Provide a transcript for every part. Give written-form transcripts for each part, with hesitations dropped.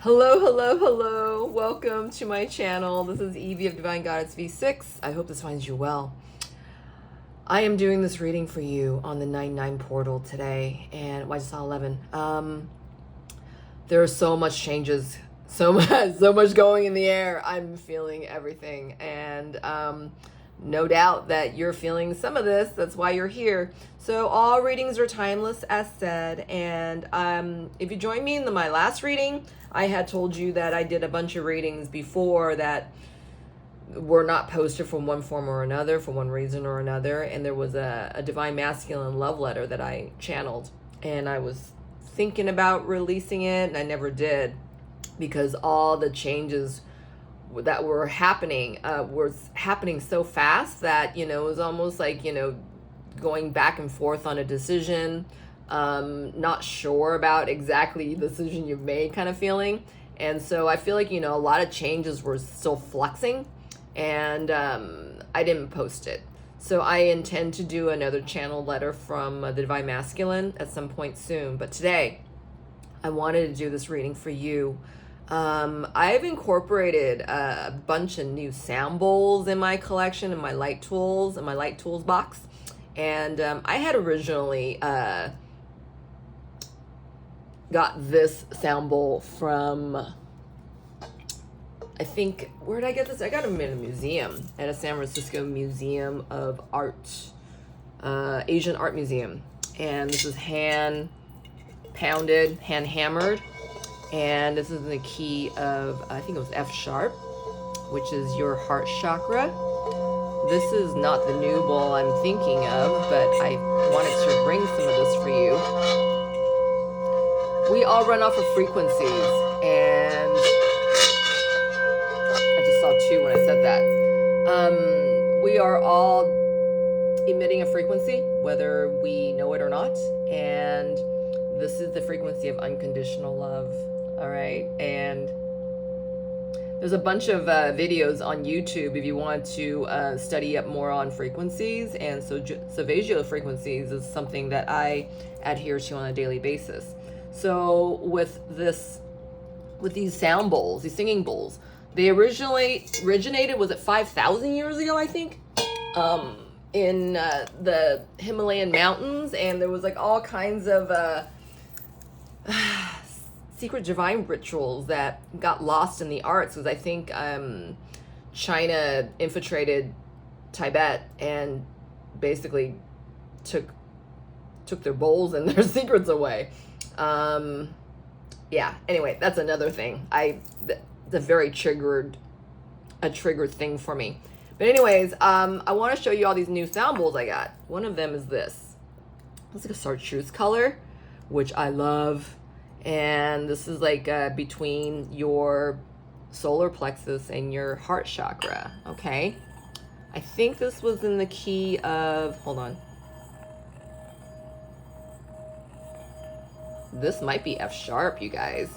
Hello, hello, hello. Welcome to my channel. This is Evie of Divine Goddess V6. I hope this finds you well. I am doing this reading for you on the 9-9 portal today, and I just saw 11. There are so much changes, so much going in the air. I'm feeling everything, and no doubt that you're feeling some of this. That's why you're here. So all readings are timeless, as said. And if you joined me in my last reading, I had told you that I did a bunch of readings before that were not posted from one form or another, for one reason or another. And there was a divine masculine love letter that I channeled. And I was thinking about releasing it, and I never did, because all the changes that were happening so fast that, it was almost like, going back and forth on a decision, not sure about exactly the decision you've made kind of feeling. And so I feel like, a lot of changes were still flexing, and I didn't post it. So I intend to do another channel letter from the Divine Masculine at some point soon. But today, I wanted to do this reading for you. I've incorporated a bunch of new sound bowls in my collection, in my light tools box. And I had originally got this sound bowl from, I think, where did I get this? I got them in a museum, at a San Francisco Museum of Art, Asian Art Museum. And this is hand pounded, hand hammered. And this is the key of, I think it was F sharp, which is your heart chakra. This is not the new bowl I'm thinking of, but I wanted to bring some of this for you. We all run off of frequencies, and I just saw two when I said that. We are all emitting a frequency, whether we know it or not, and this is the frequency of unconditional love. All right, and there's a bunch of videos on YouTube if you want to study up more on frequencies. And so Savagio frequencies is something that I adhere to on a daily basis. So with these sound bowls, these singing bowls, they originally originated, was it 5,000 years ago, I think, in the Himalayan mountains, and there was like all kinds of secret divine rituals that got lost in the arts, because I think China infiltrated Tibet and basically took their bowls and their secrets away. Yeah, anyway, that's another thing. It's a very triggered thing for me. But anyways, I want to show you all these new sound bowls I got. One of them is this. It's like a chartreuse color, which I love. And this is like between your solar plexus and your heart chakra, okay? I think this was in the key of, hold on. This might be F sharp, you guys,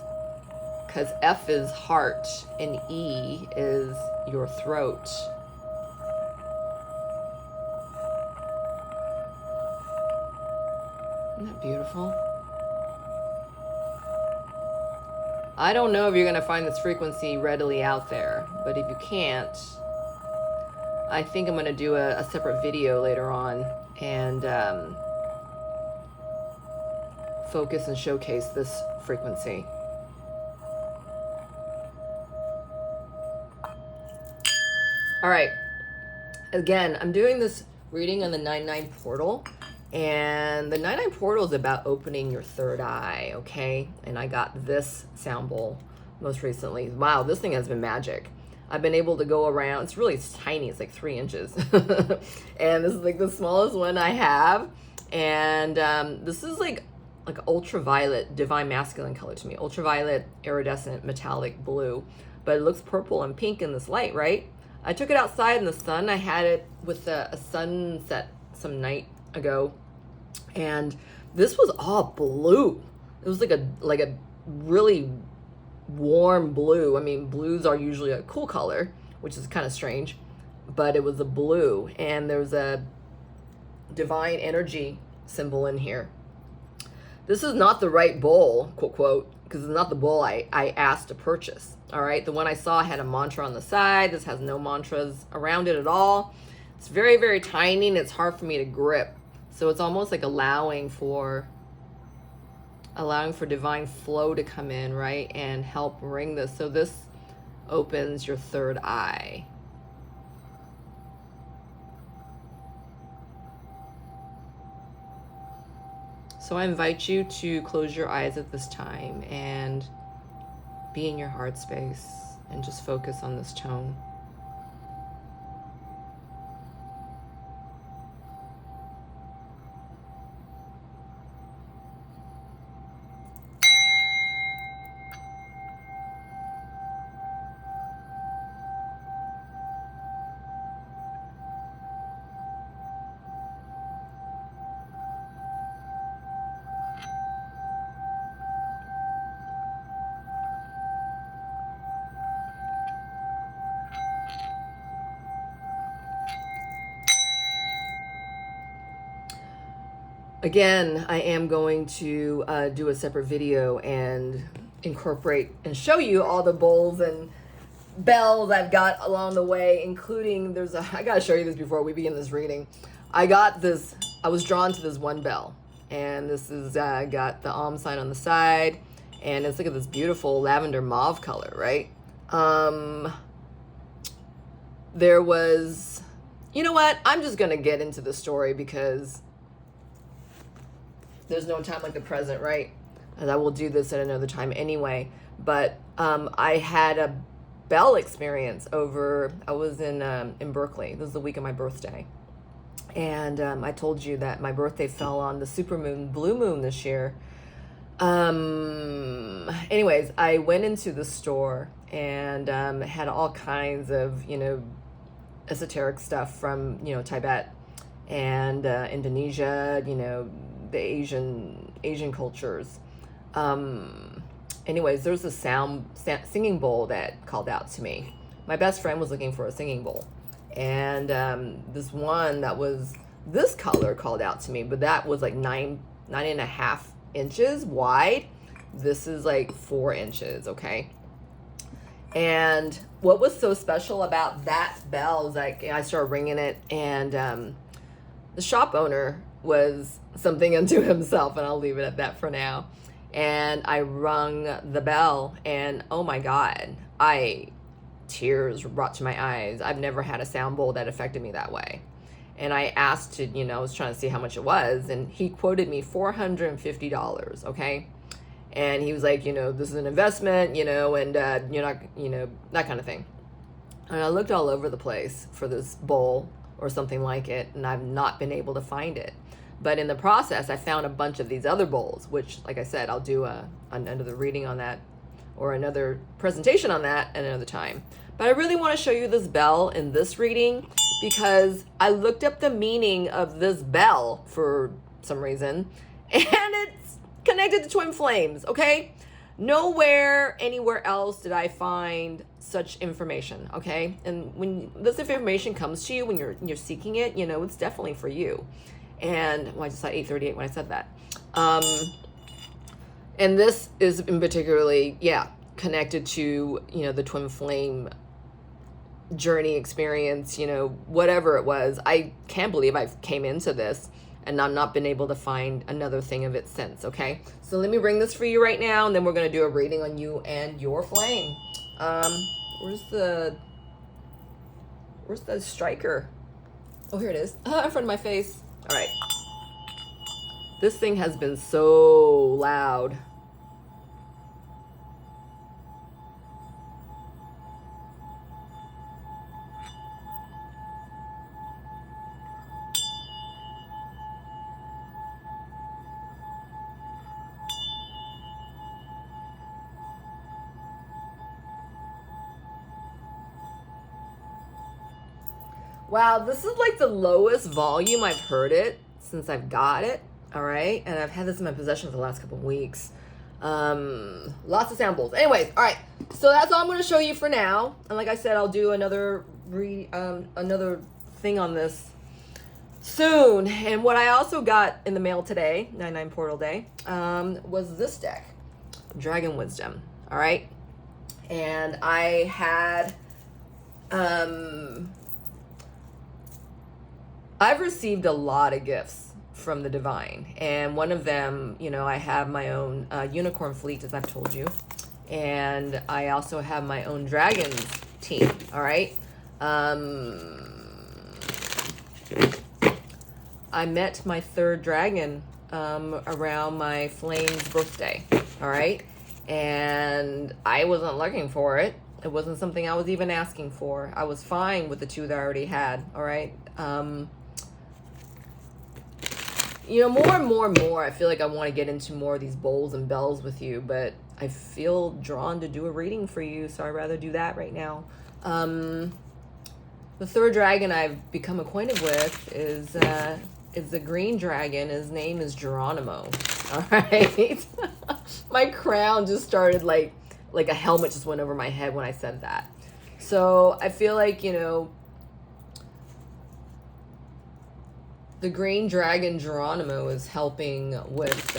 because F is heart and E is your throat. Isn't that beautiful? I don't know if you're going to find this frequency readily out there, but if you can't, I think I'm going to do a separate video later on and focus and showcase this frequency. All right. Again, I'm doing this reading on the 9-9 portal. And the 9-9 portal is about opening your third eye, okay? And I got this sound bowl most recently. Wow, this thing has been magic. I've been able to go around. It's tiny. It's like 3 inches. And this is like the smallest one I have. And this is like ultraviolet, divine masculine color to me. Ultraviolet, iridescent, metallic blue. But it looks purple and pink in this light, right? I took it outside in the sun. I had it with a sunset some night ago. And this was all blue. It was like a really warm blue. I mean, blues are usually a cool color, which is kind of strange, but it was a blue, and there's a divine energy symbol in here. This is not the right bowl, quote, quote, because it's not the bowl I asked to purchase. All right, the one I saw had a mantra on the side. This has no mantras around it at all. It's very, very tiny, and it's hard for me to grip. So it's almost like allowing for divine flow to come in, right, and help ring this. So this opens your third eye. So I invite you to close your eyes at this time and be in your heart space and just focus on this tone. Again, I am going to do a separate video and incorporate and show you all the bowls and bells I've got along the way, including I gotta show you this before we begin this reading. I was drawn to this one bell, and this is got the sign on the side, and look at this beautiful lavender mauve color, right? There was, you know what? I'm just gonna get into the story because there's no time like the present, right? And I will do this at another time anyway. But I had a bell experience I was in Berkeley. This was the week of my birthday. And I told you that my birthday fell on the supermoon, blue moon this year. Anyways, I went into the store and had all kinds of, esoteric stuff from, Tibet and Indonesia, the Asian cultures. Anyways, there's a singing bowl that called out to me. My best friend was looking for a singing bowl, and this one that was this color called out to me, but that was like 9.5 inches wide. This is like 4 inches, okay? And what was so special about that bell is like I started ringing it, and the shop owner was something unto himself, and I'll leave it at that for now. And I rung the bell, and oh my God, tears were brought to my eyes. I've never had a sound bowl that affected me that way. And I asked I was trying to see how much it was, and he quoted me $450, okay? And he was like, this is an investment, and you're not, that kind of thing. And I looked all over the place for this bowl or something like it, and I've not been able to find it. But in the process, I found a bunch of these other bowls, which, like I said, I'll do another reading on that or another presentation on that at another time. But I really want to show you this bell in this reading because I looked up the meaning of this bell for some reason, and it's connected to twin flames, okay? Nowhere, anywhere else did I find such information, okay? And when this information comes to you, when you're seeking it, it's definitely for you. And I just saw 838 when I said that. And this is in particularly, connected to, the twin flame journey experience, whatever it was. I can't believe I came into this and I've not been able to find another thing of it since, okay? So let me bring this for you right now, and then we're going to do a reading on you and your flame. Where's the striker? Oh, here it is. In front of my face. All right. This thing has been so loud. Wow, this is like the lowest volume I've heard it since I've got it, all right? And I've had this in my possession for the last couple of weeks. Lots of samples. Anyways, all right, so that's all I'm going to show you for now. And like I said, I'll do another thing on this soon. And what I also got in the mail today, 99 Portal Day, was this deck. dragon wisdom. All right. And I had, I've received a lot of gifts from the divine, and one of them, I have my own unicorn fleet, as I've told you, and I also have my own dragons team. All right. I met my third dragon around my flame's birthday. All right. And I wasn't looking for it. It wasn't something I was even asking for. I was fine with the two that I already had. All right. More and more, I feel like I want to get into more of these bowls and bells with you, but I feel drawn to do a reading for you, so I'd rather do that right now. The third dragon I've become acquainted with is a green dragon. His name is Geronimo. All right. My crown just started like a helmet just went over my head when I said that. So I feel like, the green dragon Geronimo is helping with,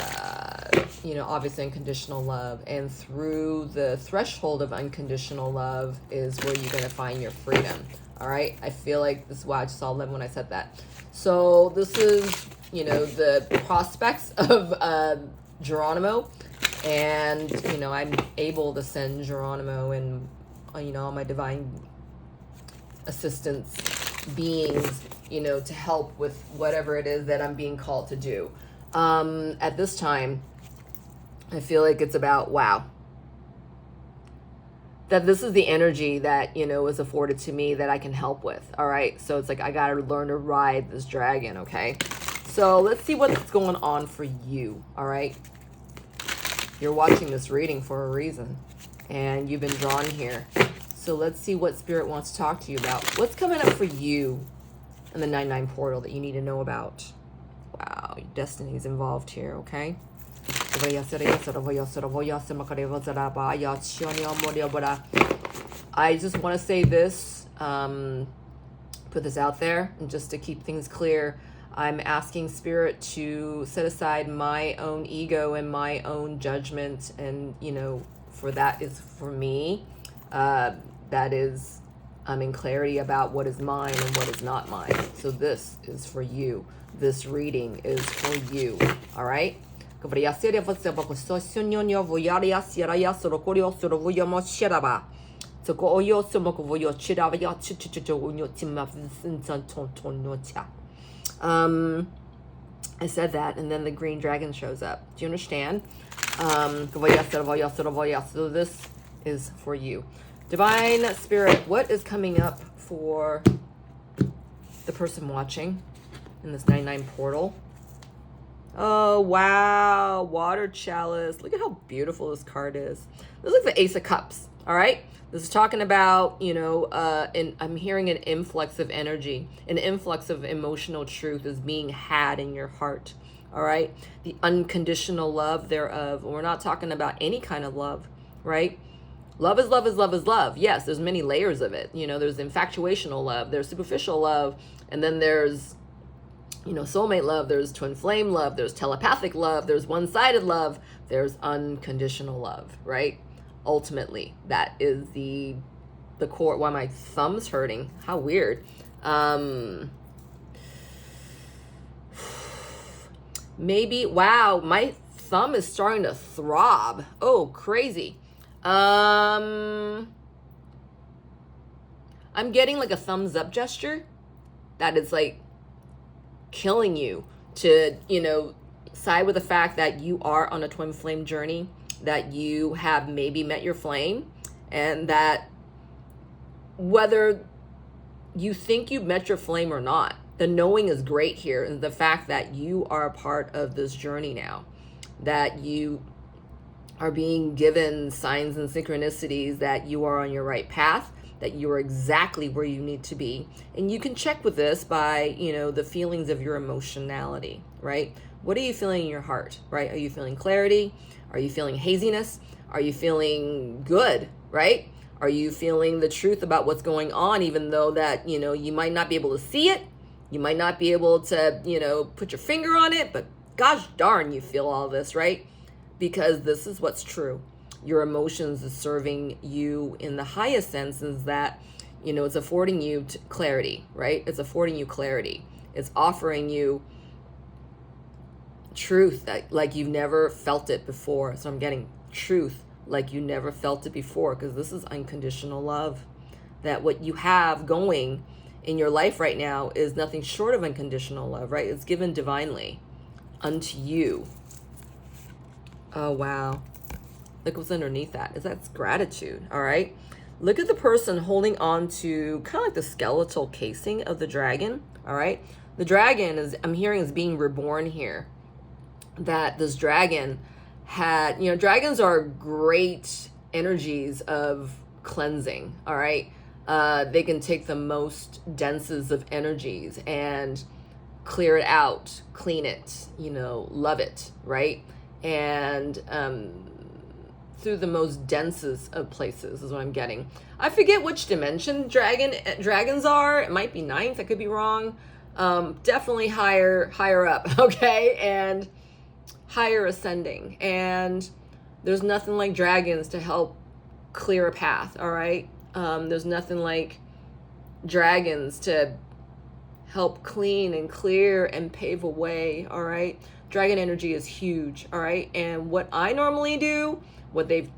obviously unconditional love. And through the threshold of unconditional love is where you're going to find your freedom. All right. I feel like this is why I just saw 11 when I said that. So this is, the prospects of Geronimo. And, I'm able to send Geronimo and, all my divine assistants, beings, to help with whatever it is that I'm being called to do. At this time, I feel like it's about, that this is the energy that, is afforded to me that I can help with. All right. So it's like, I got to learn to ride this dragon. Okay. So let's see what's going on for you. All right. You're watching this reading for a reason, and you've been drawn here. So let's see what Spirit wants to talk to you about. What's coming up for you in the 9-9 portal that you need to know about? Wow, your destiny is involved here, okay? I just want to say this, put this out there, and just to keep things clear, I'm asking Spirit to set aside my own ego and my own judgment, and, for that is for me. That is, I'm in clarity about what is mine and what is not mine. So this is for you. This reading is for you. All right? I said that, and then the green dragon shows up. Do you understand? So this is for you. Divine Spirit, what is coming up for the person watching in this 9-9 portal? Oh, wow. Water chalice. Look at how beautiful this card is. This is like the Ace of Cups, all right? This is talking about, I'm hearing an influx of energy, an influx of emotional truth is being had in your heart, all right? The unconditional love thereof. We're not talking about any kind of love, right? Love is love is love is love. Yes, there's many layers of it. There's infatuational love, there's superficial love, and then there's, soulmate love, there's twin flame love, there's telepathic love, there's one-sided love, there's unconditional love, right? Ultimately, that is the core. Why my thumb's hurting? How weird. Maybe, wow, my thumb is starting to throb. Oh, crazy. I'm getting like a thumbs up gesture that is like killing you to, side with the fact that you are on a twin flame journey, that you have maybe met your flame, and that whether you think you've met your flame or not, the knowing is great here. And the fact that you are a part of this journey now, that you are being given signs and synchronicities that you are on your right path, that you are exactly where you need to be. And you can check with this by, the feelings of your emotionality, right? What are you feeling in your heart, right? Are you feeling clarity? Are you feeling haziness? Are you feeling good, right? Are you feeling the truth about what's going on, even though that, you might not be able to see it? You might not be able to, put your finger on it, but gosh darn, you feel all this, right? because this is what's true. Your emotions is serving you in the highest sense, is that, you know, it's affording you clarity, right? It's affording you clarity. It's offering you truth that like you've never felt it before. So I'm getting truth like you never felt it before, because this is unconditional love. That what you have going in your life right now is nothing short of unconditional love, right? It's given divinely unto you. Oh, wow. Look what's underneath that. That's gratitude, all right? Look at the person holding on to kind of like the skeletal casing of the dragon, all right? The dragon is, I'm hearing, is being reborn here. That this dragon had, you know, dragons are great energies of cleansing, all right? They can take the most densest of energies and clear it out, clean it, you know, love it, right? And through the most densest of places is what I'm getting. I forget which dimension dragons are. It might be ninth. I could be wrong. Definitely higher up, okay? And higher ascending. And there's nothing like dragons to help clear a path, all right? There's nothing like dragons to help clean and clear and pave a way, all right? Dragon energy is huge, all right? And what I normally do, what they've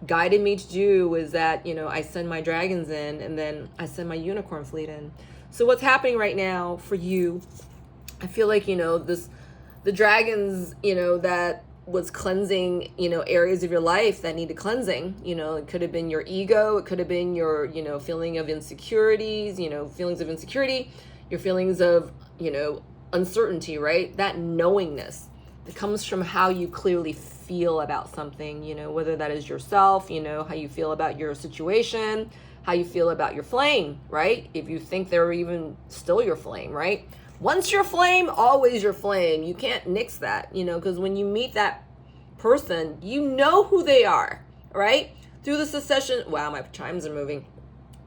guided me to do is that, you know, I send my dragons in and then I send my unicorn fleet in. So what's happening right now for you, I feel like, you know, the dragons, you know, that was cleansing, you know, areas of your life that needed cleansing. You know, it could have been your ego. It could have been your, you know, feeling of insecurities, you know, feelings of insecurity, your feelings of, you know, uncertainty, right? That knowingness that comes from how you clearly feel about something, you know, whether that is yourself, you know, how you feel about your situation, how you feel about your flame, right? If you think they're even still your flame, right? Once your flame, always your flame. You can't nix that, you know, because when you meet that person, you know who they are, right? Through the succession, wow, my chimes are moving.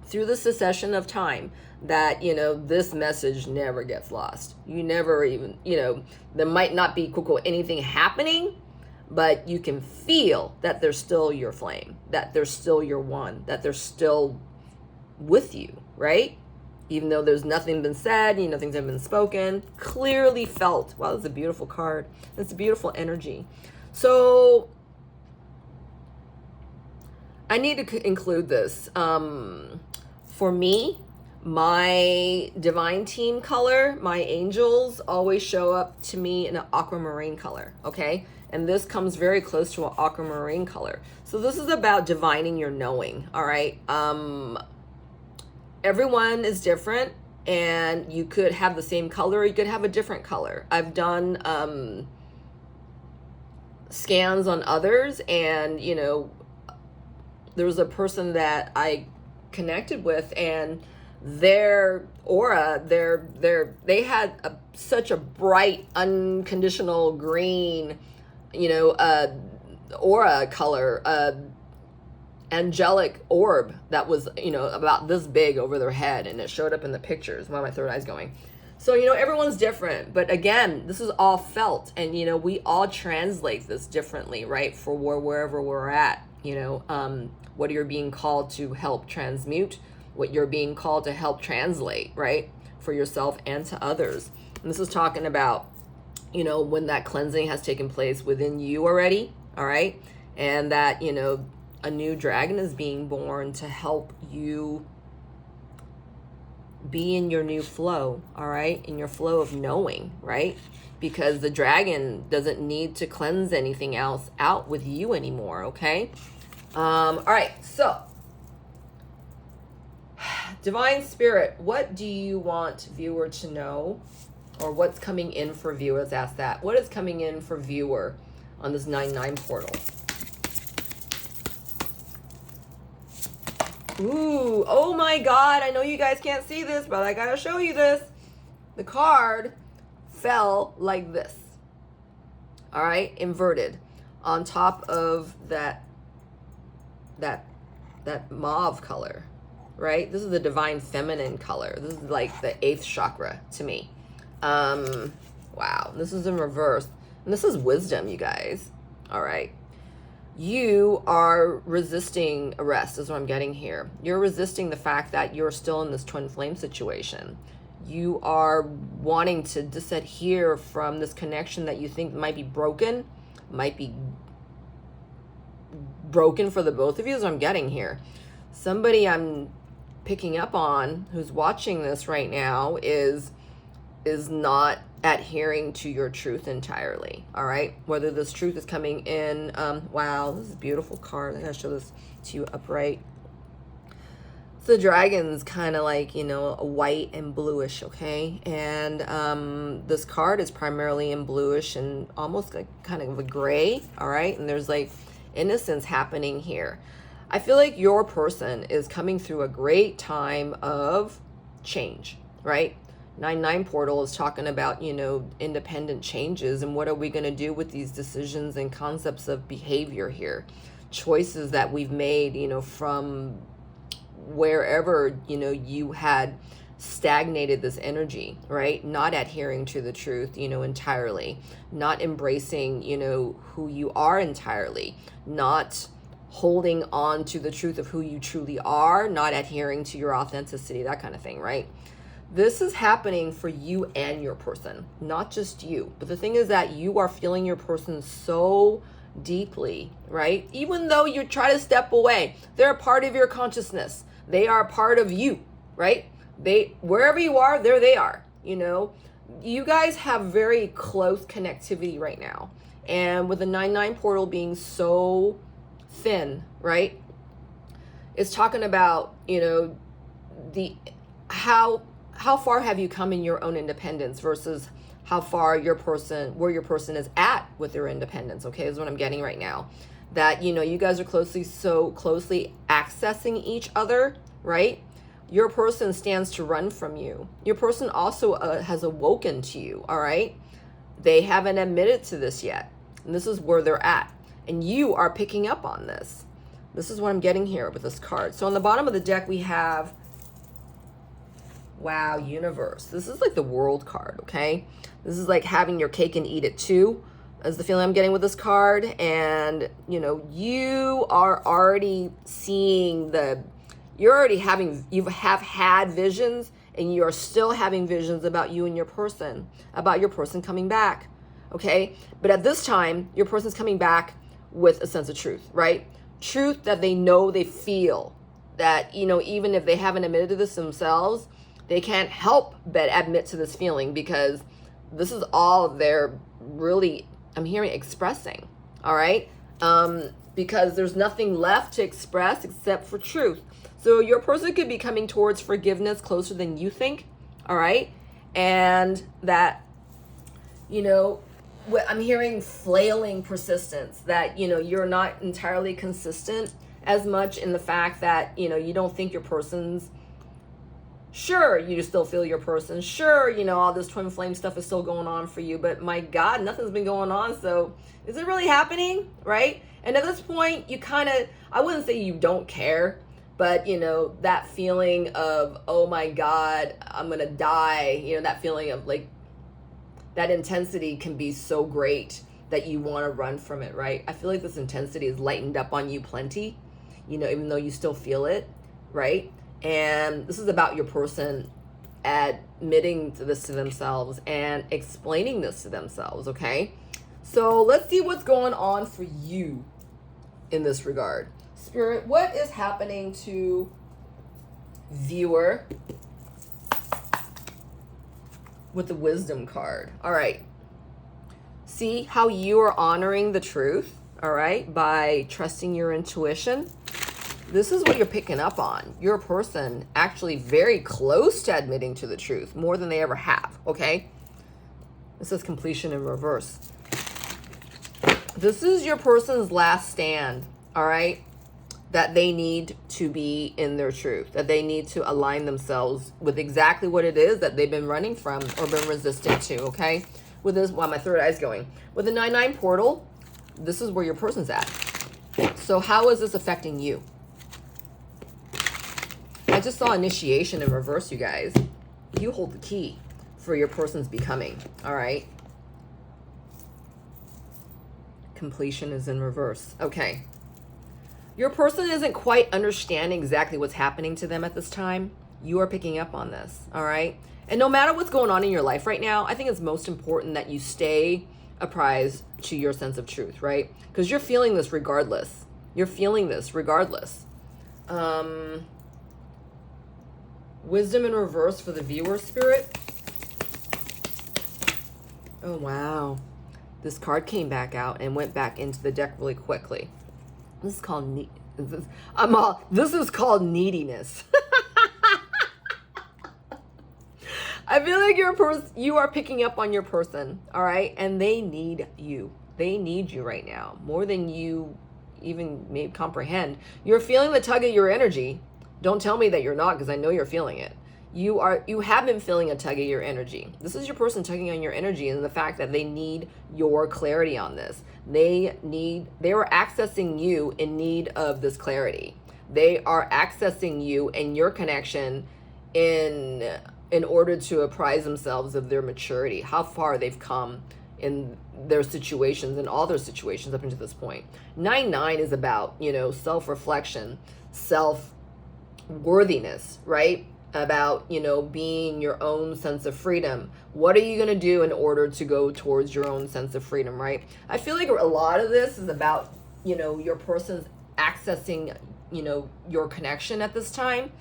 Through the succession of time, that, you know, this message never gets lost. You never even, you know, there might not be quote, anything happening, but you can feel that they're still your flame, that they're still your one, that they're still with you, right? Even though there's nothing been said, you know, things have been spoken, clearly felt. Wow, that's a beautiful card. It's a beautiful energy. So I need to include this. For me, my divine team color, my angels always show up to me in an aquamarine color, okay? And this comes very close to an aquamarine color. So this is about divining your knowing, all right? Everyone is different, and you could have the same color, or you could have a different color. I've done scans on others, and, you know, there was a person that I connected with, and their aura, they had such a bright, unconditional green, you know, aura color, angelic orb that was, you know, about this big over their head, and it showed up in the pictures. Why my third eye's going? So, you know, everyone's different, but again, this is all felt, and, you know, we all translate this differently, right? For wherever we're at, you know, what you're being called to help transmute, what you're being called to help translate, right? For yourself and to others. And this is talking about, you know, when that cleansing has taken place within you already, all right? And that, you know, a new dragon is being born to help you be in your new flow, all right? In your flow of knowing, right? Because the dragon doesn't need to cleanse anything else out with you anymore, okay? All right, so Divine Spirit, what do you want viewer to know? Or what's coming in for viewer? Let's ask that. What is coming in for viewer on this 9/9 portal? Ooh, oh my God. I know you guys can't see this, but I gotta show you this. The card fell like this. All right, inverted on top of that mauve color, right? This is the divine feminine color. This is like the 8th chakra to me. Wow, this is in reverse. And this is wisdom, you guys. All right. you are resisting arrest is what I'm getting here. You're resisting the fact that you're still in this twin flame situation. You are wanting to disadhere from this connection that you think might be broken for the both of you, is what I'm getting here. Somebody I'm picking up on who's watching this right now is not adhering to your truth entirely. All right, whether this truth is coming in, wow, this is a beautiful card. I gotta show this to you upright. So the dragon's kind of like, you know, a white and bluish, okay? And this card is primarily in bluish and almost like kind of a gray, all right? And there's like innocence happening here. I feel like your person is coming through a great time of change, right? 9-9 portal is talking about, you know, independent changes, and what are we going to do with these decisions and concepts of behavior here, choices that we've made, you know, from wherever, you know, you had stagnated this energy, right? Not adhering to the truth, you know, entirely, not embracing, you know, who you are entirely, not holding on to the truth of who you truly are, not adhering to your authenticity, that kind of thing, right? This is happening for you and your person, not just you. But the thing is that you are feeling your person so deeply, right? Even though you try to step away, they're a part of your consciousness. They are a part of you, right? Wherever you are, there they are, you know? You guys have very close connectivity right now. And with the 9-9 portal being so thin, right? It's talking about, you know, how far have you come in your own independence versus how far where your person is at with their independence, okay, is what I'm getting right now. That, you know, you guys are so closely accessing each other, right? Your person stands to run from you. Your person also has awoken to you, all right? They haven't admitted to this yet, and this is where they're at. And you are picking up on this. This is what I'm getting here with this card. So on the bottom of the deck, we have, wow, universe. This is like the world card, okay? This is like having your cake and eat it too, is the feeling I'm getting with this card. And, you know, you are already seeing you have had visions, and you are still having visions about you and your person, about your person coming back, okay? But at this time, your person's coming back with a sense of truth, right? Truth that they know, they feel, that, you know, even if they haven't admitted to this themselves, they can't help but admit to this feeling, because this is all they're really, I'm hearing, expressing, all right? Because there's nothing left to express except for truth. So your person could be coming towards forgiveness closer than you think, all right? And that, you know, I'm hearing flailing persistence, that, you know, you're not entirely consistent as much in the fact that, you know, you don't think your person's, sure, you still feel your person, sure, you know, all this twin flame stuff is still going on for you, but my God, nothing's been going on, so is it really happening, right? And at this point, you kind of, I wouldn't say you don't care, but, you know, that feeling of, oh my God, I'm gonna die, you know, that feeling of like, that intensity can be so great that you want to run from it, right? I feel like this intensity is lightened up on you plenty, you know, even though you still feel it, right? And this is about your person admitting to this to themselves and explaining this to themselves, okay? So let's see what's going on for you in this regard. Spirit, what is happening to viewer with the wisdom card? All right. See how you are honoring the truth, all right, by trusting your intuition. This is what you're picking up on. Your person actually very close to admitting to the truth, more than they ever have, okay? This is completion in reverse. This is your person's last stand, all right? That they need to be in their truth, that they need to align themselves with exactly what it is that they've been running from or been resistant to, okay? With this, wow, my third eye's going. With the 9-9 portal, this is where your person's at. So how is this affecting you? I just saw initiation in reverse, you guys. You hold the key for your person's becoming, all right? Completion is in reverse. Okay. Your person isn't quite understanding exactly what's happening to them at this time. You are picking up on this, all right? And no matter what's going on in your life right now, I think it's most important that you stay apprised to your sense of truth, right? Because you're feeling this regardless. You're feeling this regardless. Wisdom in reverse for the viewer, Spirit. Oh, wow. This card came back out and went back into the deck really quickly. This is called this is called neediness. I feel like you are picking up on your person, all right? And they need you. They need you right now more than you even may comprehend. You're feeling the tug of your energy. Don't tell me that you're not, because I know you're feeling it. You have been feeling a tug of your energy. This is your person tugging on your energy, and the fact that they need your clarity on this. They are accessing you in need of this clarity. They are accessing you and your connection in order to apprise themselves of their maturity, how far they've come in their situations and all their situations up until this point. 9-9 is about, self-reflection, self-worthiness, right? About, being your own sense of freedom. What are you going to do in order to go towards your own sense of freedom, right? I feel like a lot of this is about, your person's accessing, your connection at this time.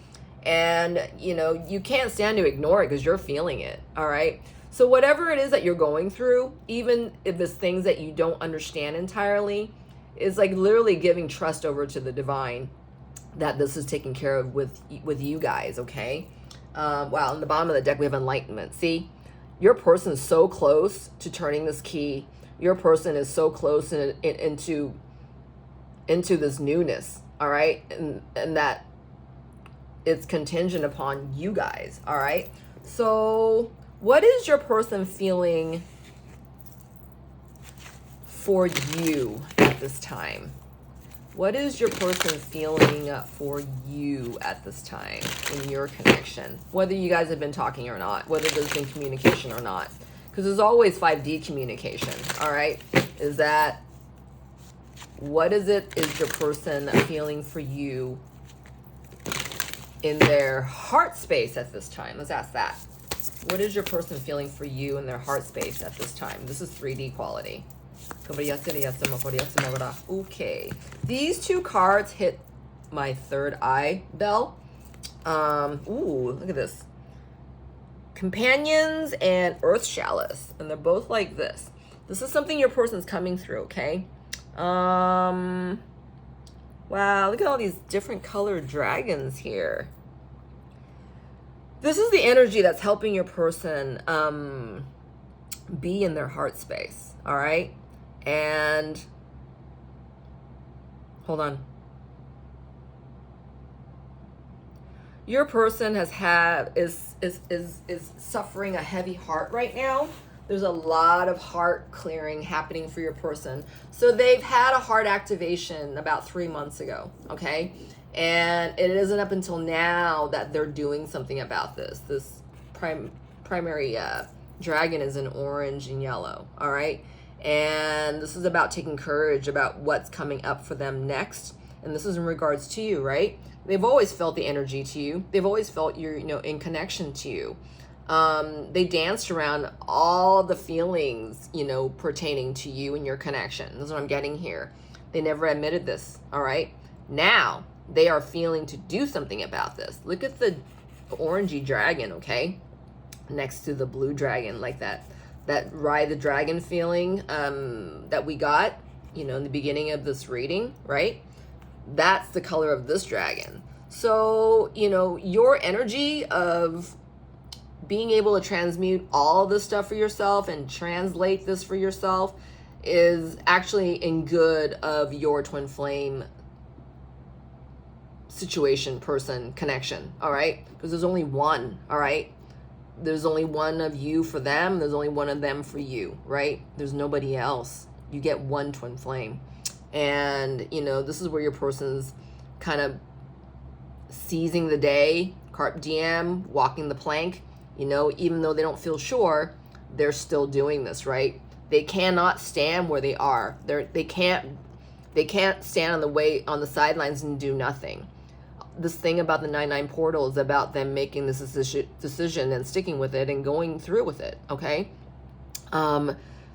And, you can't stand to ignore it because you're feeling it, all right? So whatever it is that you're going through, even if it's things that you don't understand entirely, is like literally giving trust over to the divine that this is taken care of with you guys, okay? Wow, on the bottom of the deck, we have enlightenment. See, your person is so close to turning this key. Your person is so close into this newness, all right? And that it's contingent upon you guys, all right? So what is your person feeling for you at this time? What is your person feeling for you at this time in your connection? Whether you guys have been talking or not, whether there's been communication or not. Because there's always 5D communication, all right? What is your person feeling for you in their heart space at this time? Let's ask that. What is your person feeling for you in their heart space at this time? This is 3D quality. Okay. These two cards hit my third eye bell. Ooh, look at this. Companions and Earth Chalice. And they're both like this. This is something your person's coming through, okay? Wow, look at all these different colored dragons here. This is the energy that's helping your person be in their heart space, all right? And hold on. Your person is suffering a heavy heart right now. There's a lot of heart clearing happening for your person. So they've had a heart activation about 3 months ago, okay? And it isn't up until now that they're doing something about this. This primary dragon is in orange and yellow, all right? And this is about taking courage about what's coming up for them next. And this is in regards to you, right? They've always felt the energy to you. They've always felt you're, in connection to you. They danced around all the feelings, pertaining to you and your connection. This is what I'm getting here. They never admitted this, all right? Now, they are feeling to do something about this. Look at the orangey dragon, okay? Next to the blue dragon, like that Ride the Dragon feeling that we got, in the beginning of this reading, right? That's the color of this dragon. So, your energy of being able to transmute all this stuff for yourself and translate this for yourself is actually in good of your twin flame situation, person, connection, all right? Because there's only one, all right? There's only one of you for them. There's only one of them for you, right? There's nobody else. You get one twin flame. And, this is where your person's kind of seizing the day, carpe diem, walking the plank, even though they don't feel sure, they're still doing this, right? They cannot stand where they are. They can't stand on the sidelines and do nothing. This thing about the 9-9 portal is about them making this decision and sticking with it and going through with it, okay?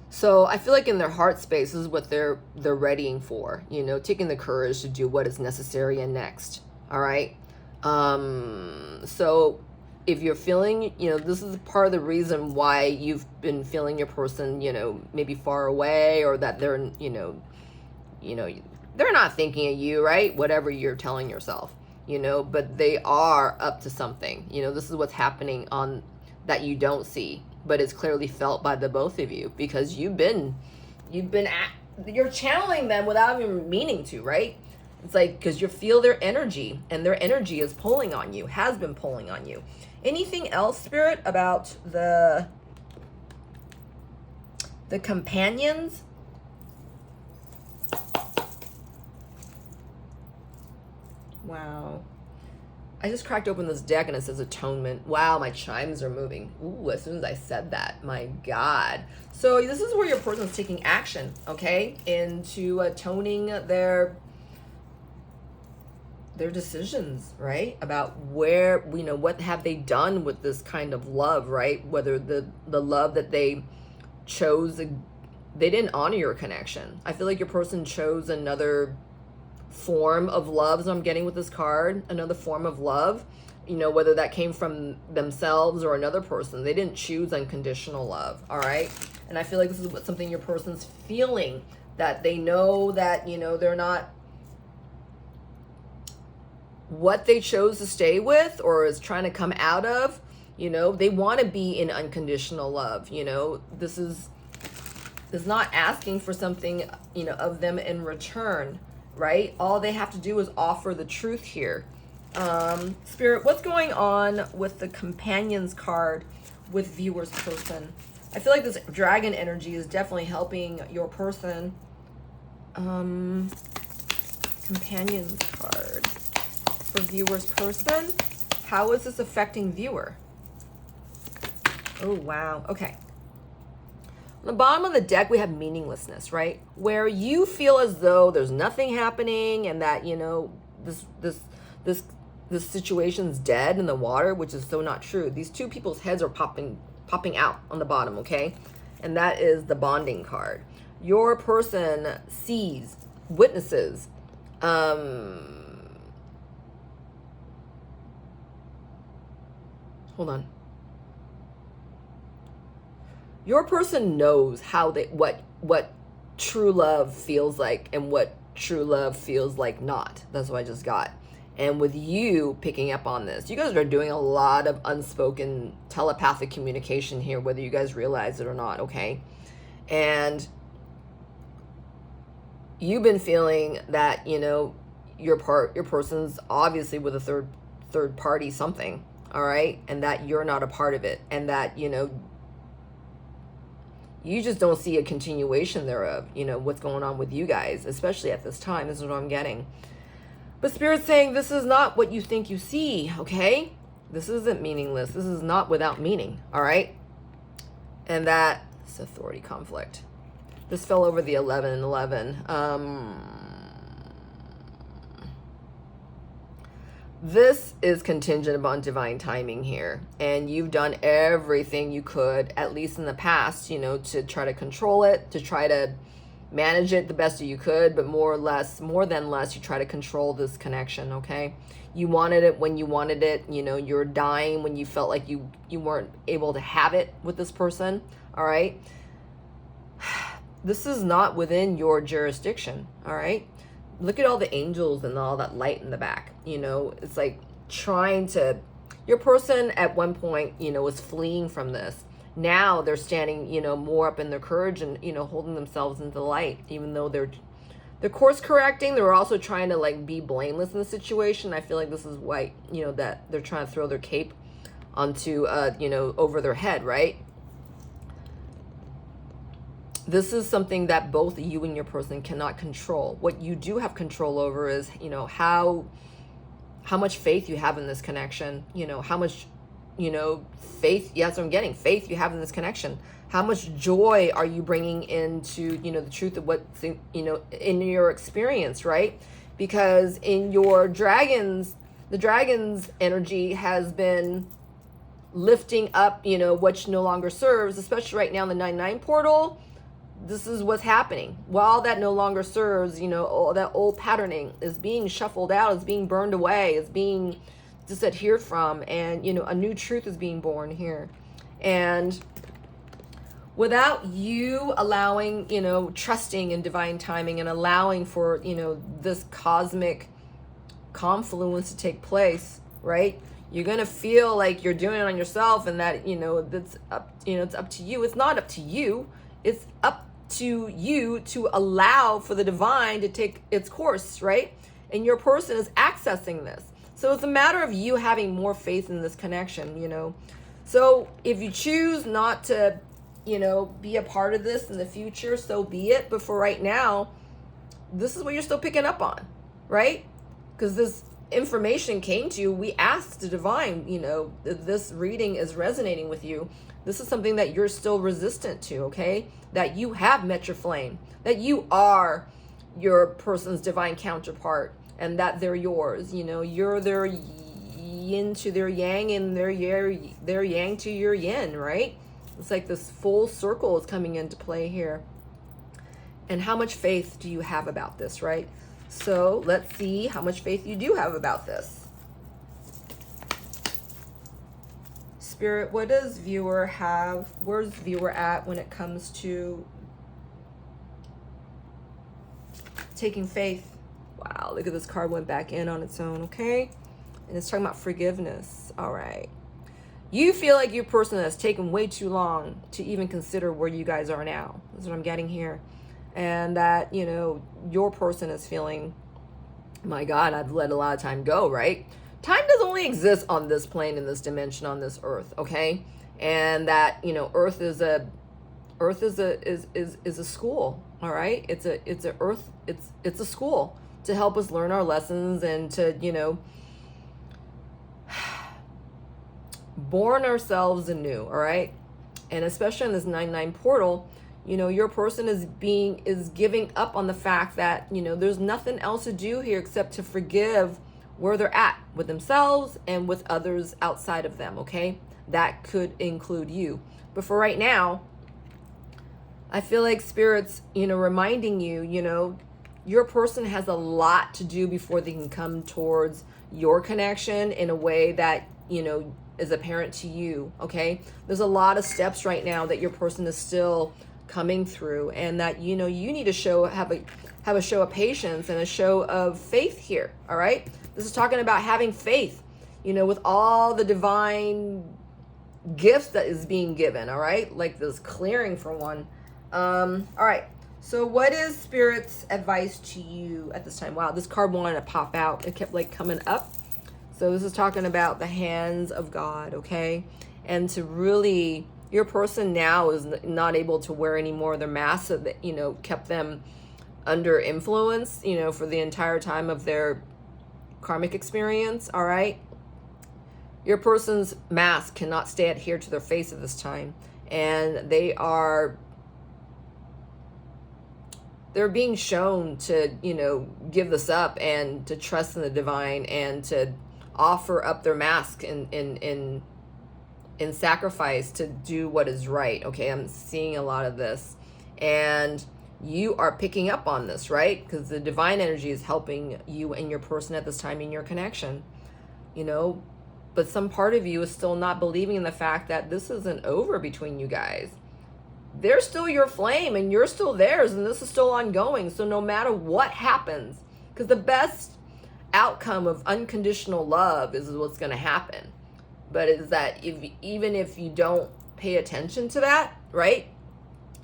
So I feel like in their heart space, this is what they're readying for, you know, taking the courage to do what is necessary and next, all right? So if you're feeling, you know, this is part of the reason why you've been feeling your person, you know, maybe far away, or that they're, you know, they're not thinking of you, right? Whatever you're telling yourself, you know, but they are up to something. You know, this is what's happening on that you don't see, but it's clearly felt by the both of you, because you're channeling them without even meaning to, right? It's like, because you feel their energy, and their energy is pulling on you, has been pulling on you. Anything else, Spirit, about the companions? Wow. I just cracked open this deck and it says atonement. Wow, my chimes are moving. Ooh, as soon as I said that, my God. So this is where your person's taking action, okay? Into atoning their decisions, right? About where, you know, what have they done with this kind of love, right? Whether the love that they chose, they didn't honor your connection. I feel like your person chose another form of love, so I'm getting with this card, another form of love, you know, whether that came from themselves or another person. They didn't choose unconditional love, all right? And I feel like this is what something your person's feeling, that they know that, you know, they're not what they chose to stay with or is trying to come out of, you know, they want to be in unconditional love, you know. This is not asking for something, you know, of them in return, right? All they have to do is offer the truth here. Spirit, what's going on with the companions card with viewer's person? I feel like this dragon energy is definitely helping your person. Companions card for viewer's person. How is this affecting viewer? Oh, wow. Okay. On the bottom of the deck, we have meaninglessness, right? Where you feel as though there's nothing happening and that, you know, this situation's dead in the water, which is so not true. These two people's heads are popping out on the bottom, okay? And that is the bonding card. Your person sees, witnesses, hold on. Your person knows how what true love feels like and what true love feels like not. That's what I just got. And with you picking up on this, you guys are doing a lot of unspoken telepathic communication here, whether you guys realize it or not, okay? And you've been feeling that, you know, your person's obviously with a third party something, all right? And that you're not a part of it, and that, you know, you just don't see a continuation thereof, you know, what's going on with you guys, especially at this time. This is what I'm getting. But Spirit's saying this is not what you think you see, okay? This isn't meaningless. This is not without meaning, all right? And that's authority conflict. This fell over the 11 and 11. This is contingent upon divine timing here. And you've done everything you could, at least in the past, you know, to try to control it, to try to manage it the best you could, but more than less, you try to control this connection, okay? You wanted it when you wanted it, you know, you're dying when you felt like you weren't able to have it with this person, all right? This is not within your jurisdiction, all right? Look at all the angels and all that light in the back, you know, it's like trying to, your person at one point, you know, was fleeing from this. Now they're standing, you know, more up in their courage and, you know, holding themselves into the light, even though they're course correcting. They're also trying to like be blameless in the situation. I feel like this is why, you know, that they're trying to throw their cape onto, you know, over their head, right? This is something that both you and your person cannot control. What you do have control over is, you know, how much faith you have in this connection, you know, how much faith. Yes, I'm getting faith you have in this connection. How much joy are you bringing into, the truth of what's, in your experience, right? Because in your dragons, the dragon's energy has been lifting up, which no longer serves, especially right now in the 9-9 portal. This is what's happening. While that no longer serves, all that old patterning is being shuffled out, is being burned away, is being disadhered from, and, a new truth is being born here. And without you allowing, trusting in divine timing and allowing for, this cosmic confluence to take place, right? You're going to feel like you're doing it on yourself, and that, that's up, it's up to you. It's not up to you. It's up to you to allow for the divine to take its course, right? And your person is accessing this. So it's a matter of you having more faith in this connection, So if you choose not to, be a part of this in the future, so be it. But for right now, this is what you're still picking up on, right? Because this information came to you. We asked the divine, this reading is resonating with you. This is something that you're still resistant to, okay? That you have met your flame, that you are your person's divine counterpart, and that they're yours. You're their yin to their yang, and their yang to your yin, right? It's like this full circle is coming into play here. And how much faith do you have about this, right? So let's see how much faith you do have about this. Spirit, what does viewer have? Where's viewer at when it comes to taking faith? Wow, look at this card went back in on its own, okay? And it's talking about forgiveness. All right. You feel like your person has taken way too long to even consider where you guys are now. That's what I'm getting here. And that, your person is feeling, my God, I've let a lot of time go, right? Time doesn't only exist on this plane, in this dimension, on this earth, okay? And that, earth is a school, all right? It's a school to help us learn our lessons and to, born ourselves anew, all right? And especially in this 9-9 portal, your person is giving up on the fact that, there's nothing else to do here except to forgive where they're at with themselves and with others outside of them, okay? That could include you. But for right now, I feel like Spirit's, reminding you, your person has a lot to do before they can come towards your connection in a way that, is apparent to you, okay? There's a lot of steps right now that your person is still coming through, and that, you need to have a show of patience and a show of faith here, all right? This is talking about having faith, with all the divine gifts that is being given, all right? Like this clearing for one. All right. So what is Spirit's advice to you at this time? Wow, this card wanted to pop out. It kept coming up. So this is talking about the hands of God, okay? And to really, your person now is not able to wear any more of their mask that, kept them under influence, for the entire time of their karmic experience, all right? Your person's mask cannot stay adhered to their face at this time. And they're being shown to, give this up and to trust in the divine and to offer up their mask in sacrifice to do what is right. Okay, I'm seeing a lot of this. And you are picking up on this, right? Because the divine energy is helping you and your person at this time in your connection, But some part of you is still not believing in the fact that this isn't over between you guys. They're still your flame and you're still theirs, and this is still ongoing. So no matter what happens, because the best outcome of unconditional love is what's going to happen. But is that even if you don't pay attention to that, right?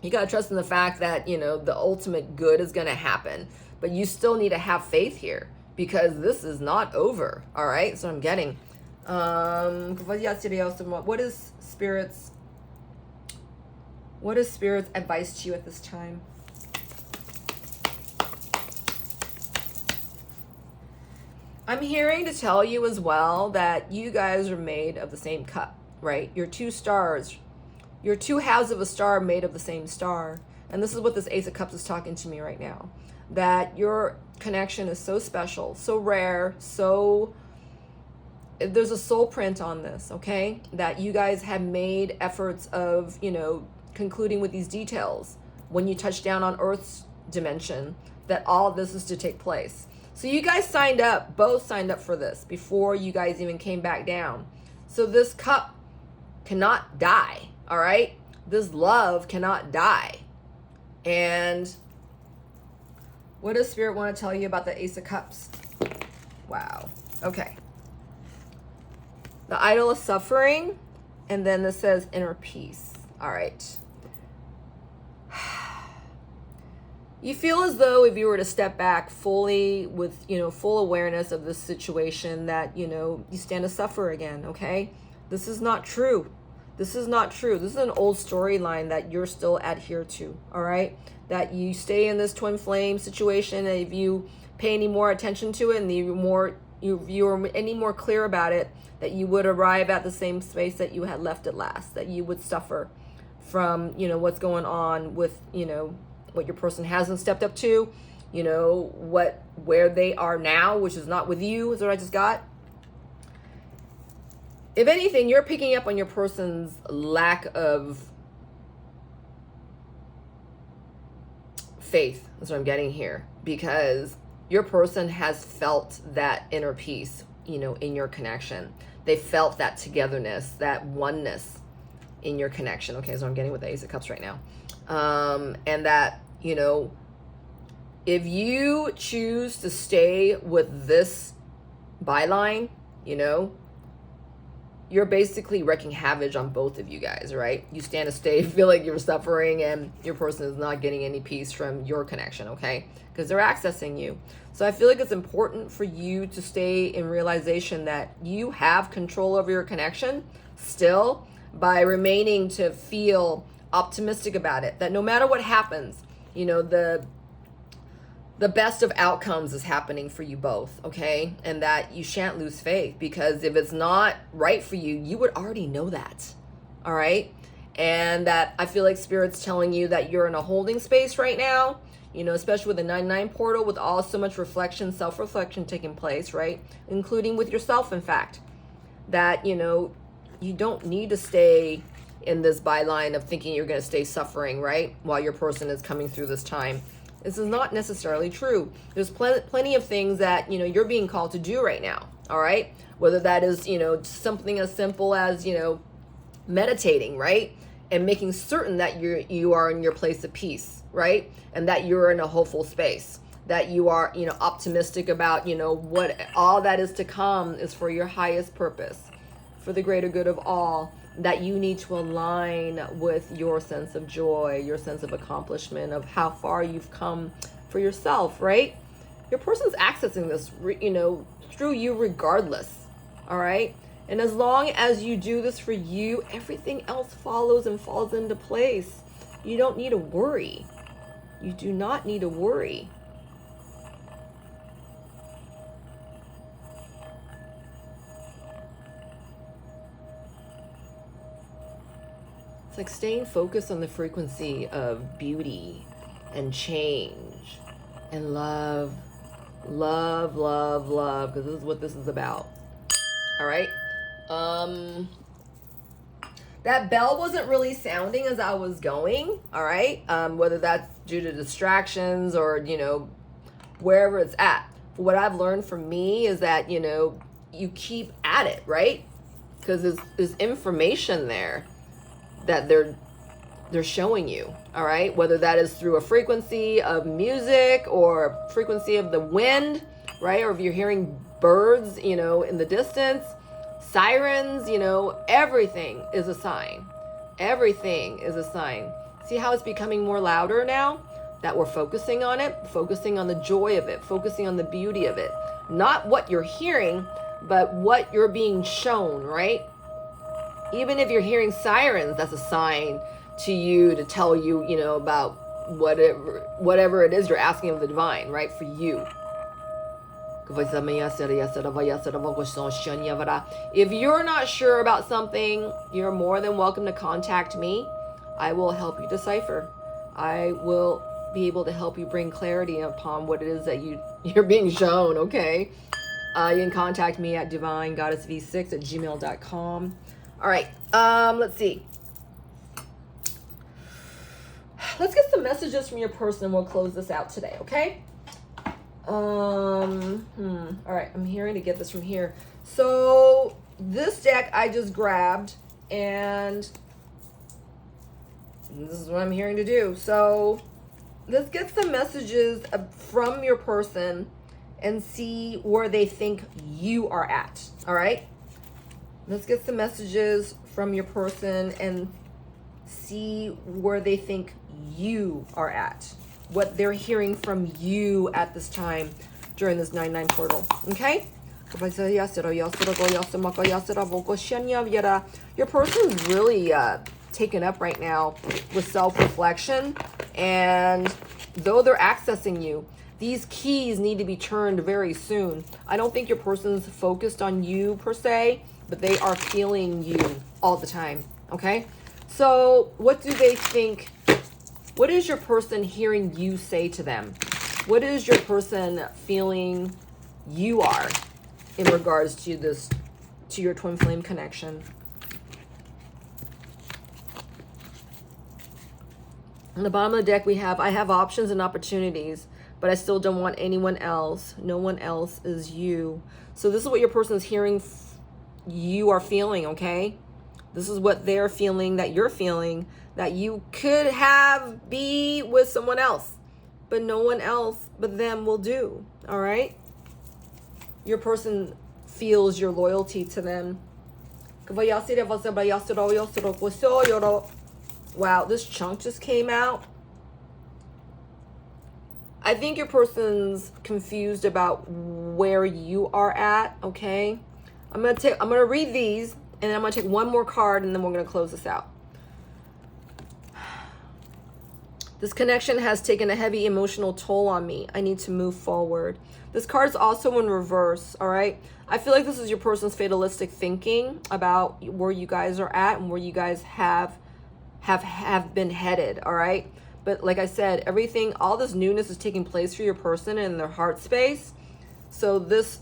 You got to trust in the fact that, the ultimate good is going to happen. But you still need to have faith here because this is not over. All right. So I'm getting, what is Spirit's advice to you at this time? I'm hearing to tell you as well that you guys are made of the same cup. right? You're two stars. You're two halves of a star made of the same star. And this is what this Ace of Cups is talking to me right now. That your connection is so special, so rare, so... There's a soul print on this, okay? That you guys have made efforts of, you know, concluding with these details when you touch down on Earth's dimension, that all of this is to take place. So you guys signed up, both signed up for this before you guys even came back down. So this cup cannot die, all right? This love cannot die. And what does Spirit want to tell you about the Ace of Cups? Wow. Okay. The idol of suffering, and then this says inner peace. All right. You feel as though if you were to step back fully with, you know, full awareness of this situation, that, you know, you stand to suffer again, okay? This is not true. This is not true. This is an old storyline that you're still adhere to, all right? That you stay in this twin flame situation, and if you pay any more attention to it, and you're any more clear about it, that you would arrive at the same space that you had left it last, that you would suffer from, you know, what's going on with, you know, what your person hasn't stepped up to, you know, where they are now, which is not with you, is what I just got. If anything, you're picking up on your person's lack of faith. That's what I'm getting here, because your person has felt that inner peace, you know, in your connection. They felt that togetherness, that oneness in your connection. Okay, so I'm getting with the Ace of Cups right now. And that, you know, if you choose to stay with this byline, you know, you're basically wreaking havoc on both of you guys, right? You stand to stay, feel like you're suffering, and your person is not getting any peace from your connection, okay? Because they're accessing you. So I feel like it's important for you to stay in realization that you have control over your connection still, by remaining to feel optimistic about it. That no matter what happens, you know, the best of outcomes is happening for you both, okay? And that you shan't lose faith, because if it's not right for you, you would already know that, all right? And that I feel like Spirit's telling you that you're in a holding space right now, you know, especially with the 9-9 portal, with all so much reflection, self-reflection taking place, right? Including with yourself, in fact. That, you know, you don't need to stay in this byline of thinking you're going to stay suffering, right? While your person is coming through this time. This is not necessarily true. There's plenty of things that, you know, you're being called to do right now, all right? Whether that is, you know, something as simple as, you know, meditating, right? And making certain that you are in your place of peace, right? And that you're in a hopeful space. That you are, you know, optimistic about, you know, what all that is to come is for your highest purpose, for the greater good of all. That you need to align with your sense of joy, your sense of accomplishment, of how far you've come for yourself, right? Your person's accessing this, you know, through you regardless, all right? And as long as you do this for you, everything else follows and falls into place. You don't need to worry. You do not need to worry. It's like staying focused on the frequency of beauty and change and love, love, love, love, because this is what this is about. All right. That bell wasn't really sounding as I was going. All right. Whether that's due to distractions or, you know, wherever it's at. But what I've learned from me is that, you know, you keep at it, right? Because there's information there that they're showing you, all right? Whether that is through a frequency of music or frequency of the wind, right? Or if you're hearing birds, you know, in the distance, sirens, you know, everything is a sign. Everything is a sign. See how it's becoming more louder now? That we're focusing on it, focusing on the joy of it, focusing on the beauty of it. Not what you're hearing, but what you're being shown, right? Even if you're hearing sirens, that's a sign to you to tell you, you know, about whatever it is you're asking of the divine, right? For you. If you're not sure about something, you're more than welcome to contact me. I will help you decipher. I will be able to help you bring clarity upon what it is that you're being shown, okay? You can contact me at divinegoddessv6@gmail.com. All right, let's see. Let's get some messages from your person and we'll close this out today, okay? All right, I'm hearing to get this from here. So this deck I just grabbed and this is what I'm hearing to do. So let's get some messages from your person and see where they think you are at, all right? Let's get some messages from your person and see where they think you are at, what they're hearing from you at this time during this 9-9 portal, okay? Your person's really taken up right now with self-reflection, and though they're accessing you, these keys need to be turned very soon. I don't think your person's focused on you per se, but they are feeling you all the time, okay? So what do they think? What is your person hearing you say to them? What is your person feeling you are in regards to this, to your twin flame connection? On the bottom of the deck, I have options and opportunities, but I still don't want anyone else. No one else is you. So this is what your person is hearing you are feeling, okay? This is what they're feeling, that you're feeling, that you could be with someone else, but no one else but them will do, all right? Your person feels your loyalty to them. Wow, this chunk just came out. I think your person's confused about where you are at, okay? I'm gonna read these and then I'm gonna take one more card and then we're gonna close this out. This connection has taken a heavy emotional toll on me. I need to move forward. This card is also in reverse, all right? I feel like this is your person's fatalistic thinking about where you guys are at and where you guys have been headed, all right? But like I said, all this newness is taking place for your person in their heart space. So this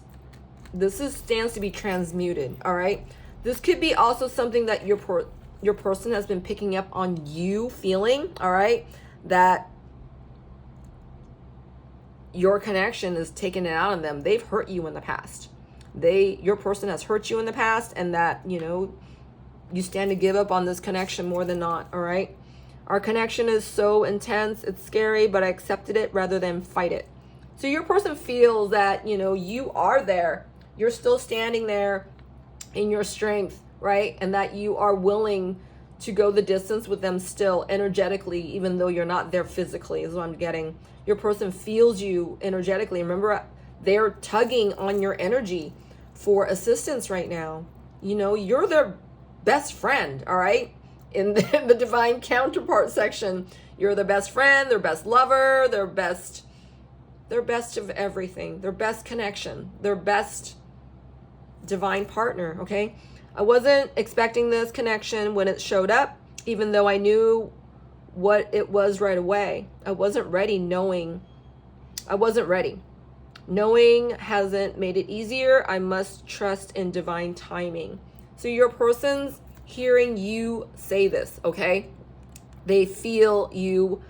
stands to be transmuted, all right? This could be also something that your person has been picking up on you feeling, all right? That your connection is taking it out on them. They've hurt you in the past. Your person has hurt you in the past, and that, you stand to give up on this connection more than not, all right? Our connection is so intense, it's scary, but I accepted it rather than fight it. So your person feels that, you are there. You're still standing there in your strength, right? And that you are willing to go the distance with them still energetically, even though you're not there physically, is what I'm getting. Your person feels you energetically. Remember, they're tugging on your energy for assistance right now. You're their best friend, all right? In the divine counterpart section, you're their best friend, their best lover, their best of everything, their best connection, their best divine partner, okay? I wasn't expecting this connection when it showed up, even though I knew what it was right away. I wasn't ready knowing. I wasn't ready. Knowing hasn't made it easier. I must trust in divine timing. So your person's hearing you say this, okay? They feel you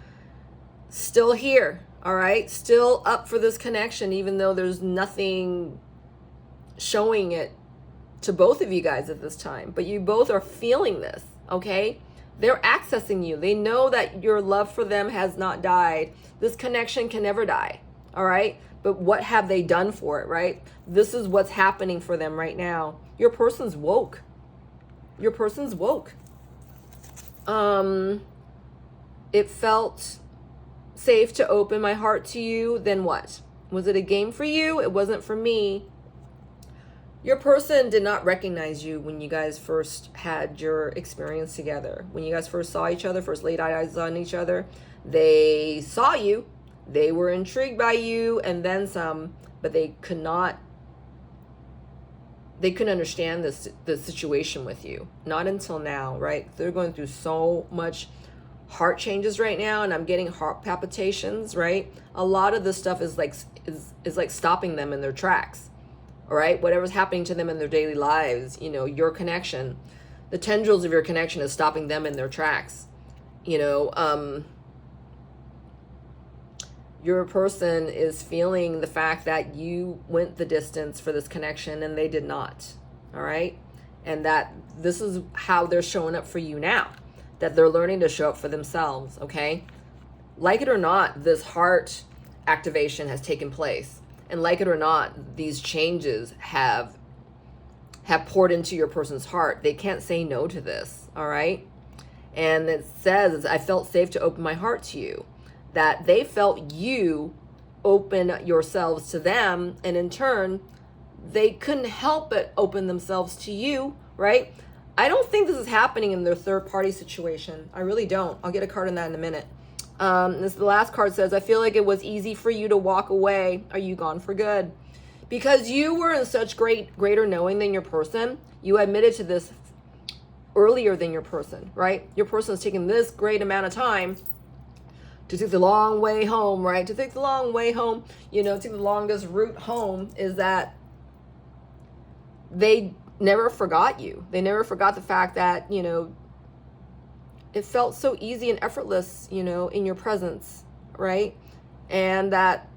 still here, all right? Still up for this connection, even though there's nothing showing it to both of you guys at this time. But you both are feeling this, okay? They're accessing you. They know that your love for them has not died. This connection can never die, all right? But what have they done for it, right? This is what's happening for them right now. Your person's woke. Your person's woke. It felt safe to open my heart to you. Then what? Was it a game for you? It wasn't for me. Your person did not recognize you when you guys first had your experience together. When you guys first saw each other, first laid eyes on each other, they saw you. They were intrigued by you and then some, but they couldn't understand the situation with you. Not until now, right? They're going through so much heart changes right now, and I'm getting heart palpitations, right? A lot of this stuff is like stopping them in their tracks. All right, whatever's happening to them in their daily lives, your connection, the tendrils of your connection is stopping them in their tracks. Your person is feeling the fact that you went the distance for this connection and they did not. All right, and that this is how they're showing up for you now, that they're learning to show up for themselves. Okay, like it or not, this heart activation has taken place. And like it or not, these changes have poured into your person's heart. They can't say no to this, all right? And it says, I felt safe to open my heart to you. That they felt you open yourselves to them, and in turn, they couldn't help but open themselves to you, right? I don't think this is happening in their third party situation. I really don't. I'll get a card on that in a minute. The last card says, I feel like it was easy for you to walk away. Are you gone for good? Because you were in such greater knowing than your person. You admitted to this earlier than your person, right? Your person is taking this great amount of time to take the long way home, right? To take the long way home, take the longest route home, is that they never forgot you. They never forgot the fact that, it felt so easy and effortless, in your presence, right? And that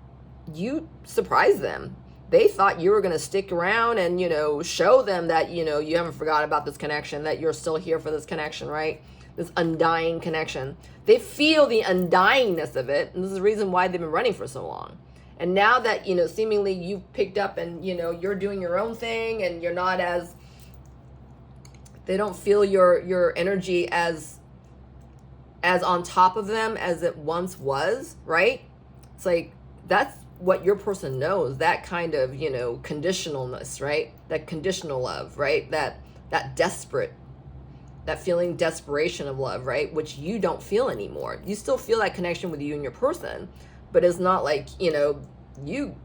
you surprised them. They thought you were going to stick around and, show them that, you haven't forgotten about this connection, that you're still here for this connection, right? This undying connection. They feel the undyingness of it. And this is the reason why they've been running for so long. And now that, seemingly you've picked up and, you're doing your own thing and you're not as, they don't feel your energy as on top of them as it once was, right? It's like, that's what your person knows, that kind of, conditionalness, right? That conditional love, right? That desperate, that feeling desperation of love, right? Which you don't feel anymore. You still feel that connection with you and your person, but it's not like, you've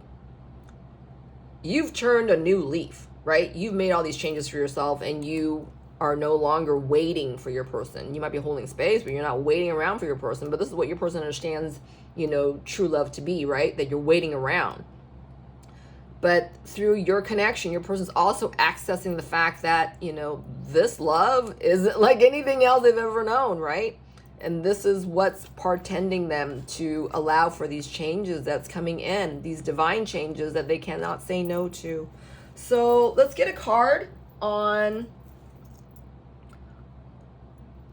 turned a new leaf, right? You've made all these changes for yourself and you are no longer waiting for your person. You might be holding space, but you're not waiting around for your person. But this is what your person understands, true love to be, right? That you're waiting around. But through your connection, your person's also accessing the fact that, this love isn't like anything else they've ever known, right? And this is what's portending them to allow for these changes that's coming in, these divine changes that they cannot say no to. So let's get a card on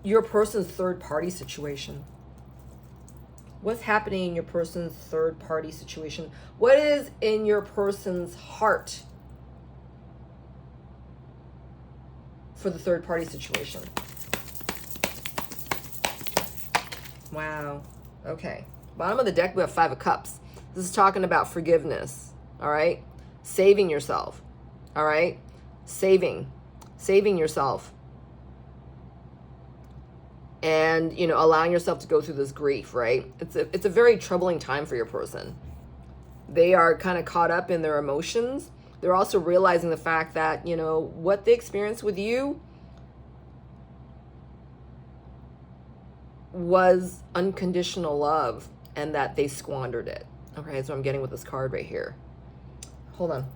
your person's third party situation. What's happening in your person's third party situation? What is in your person's heart for the third party situation? Wow. Okay. Bottom of the deck, we have 5 of Cups. This is talking about forgiveness. All right. Saving yourself. All right. Saving yourself. And, allowing yourself to go through this grief, right? It's a very troubling time for your person. They are kind of caught up in their emotions. They're also realizing the fact that, what they experienced with you was unconditional love and that they squandered it. Okay, that's what I'm getting with this card right here. Hold on.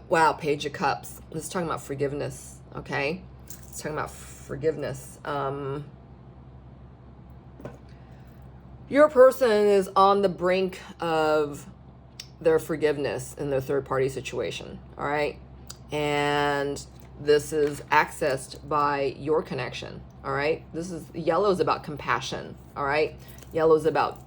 Wow, Page of Cups. This is talking about forgiveness. Okay, it's talking about forgiveness. Your person is on the brink of their forgiveness in their third party situation. All right, and this is accessed by your connection. All right, this is yellow is about compassion. All right, yellow is about,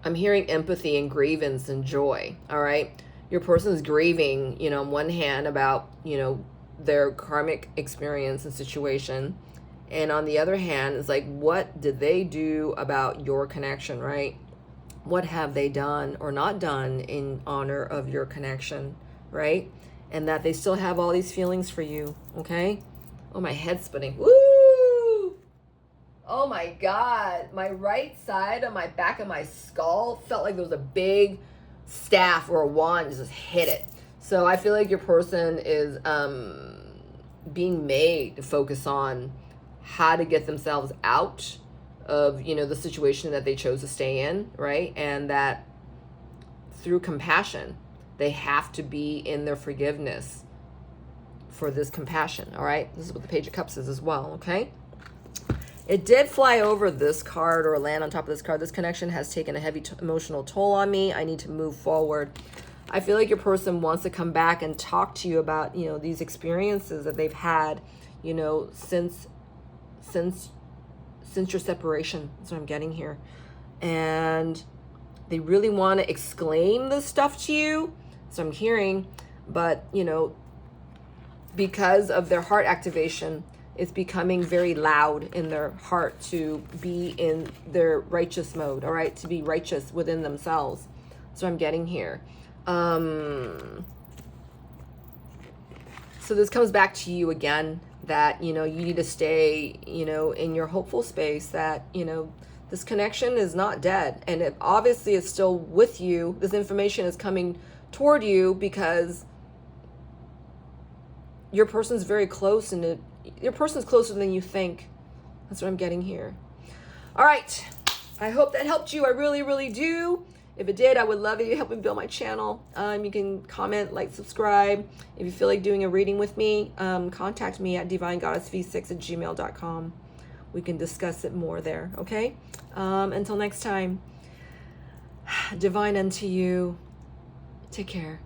I'm hearing empathy and grievance and joy. All right. Your person is grieving, on one hand about, their karmic experience and situation. And on the other hand, it's like, what did they do about your connection, right? What have they done or not done in honor of your connection, right? And that they still have all these feelings for you, okay? Oh, my head's spinning. Woo! Oh my God. My right side on my back of my skull felt like there was a big staff or a wand just hit it. So I feel like your person is being made to focus on how to get themselves out of, you know, the situation that they chose to stay in, right? And that through compassion, they have to be in their forgiveness for this compassion, all right? This is what the Page of Cups is as well, okay? It did fly over this card or land on top of this card. This connection has taken a heavy emotional toll on me. I need to move forward. I feel like your person wants to come back and talk to you about, you know, these experiences that they've had, you know, since your separation. That's what I'm getting here. And they really want to exclaim this stuff to you. So I'm hearing, but, you know, because of their heart activation, it's becoming very loud in their heart to be in their righteous mode, all right? To be righteous within themselves. So I'm getting here. So this comes back to you again, that, you know, you need to stay, you know, in your hopeful space, that, you know, this connection is not dead. And it obviously is still with you. This information is coming toward you because your person's very close, and your person's closer than you think. That's what I'm getting here. All right. I hope that helped you. I really, really do. If it did, I would love it if you help me build my channel. You can comment, like, subscribe. If you feel like doing a reading with me, contact me at divinegoddessv6@gmail.com. We can discuss it more there, okay? Until next time, divine unto you. Take care.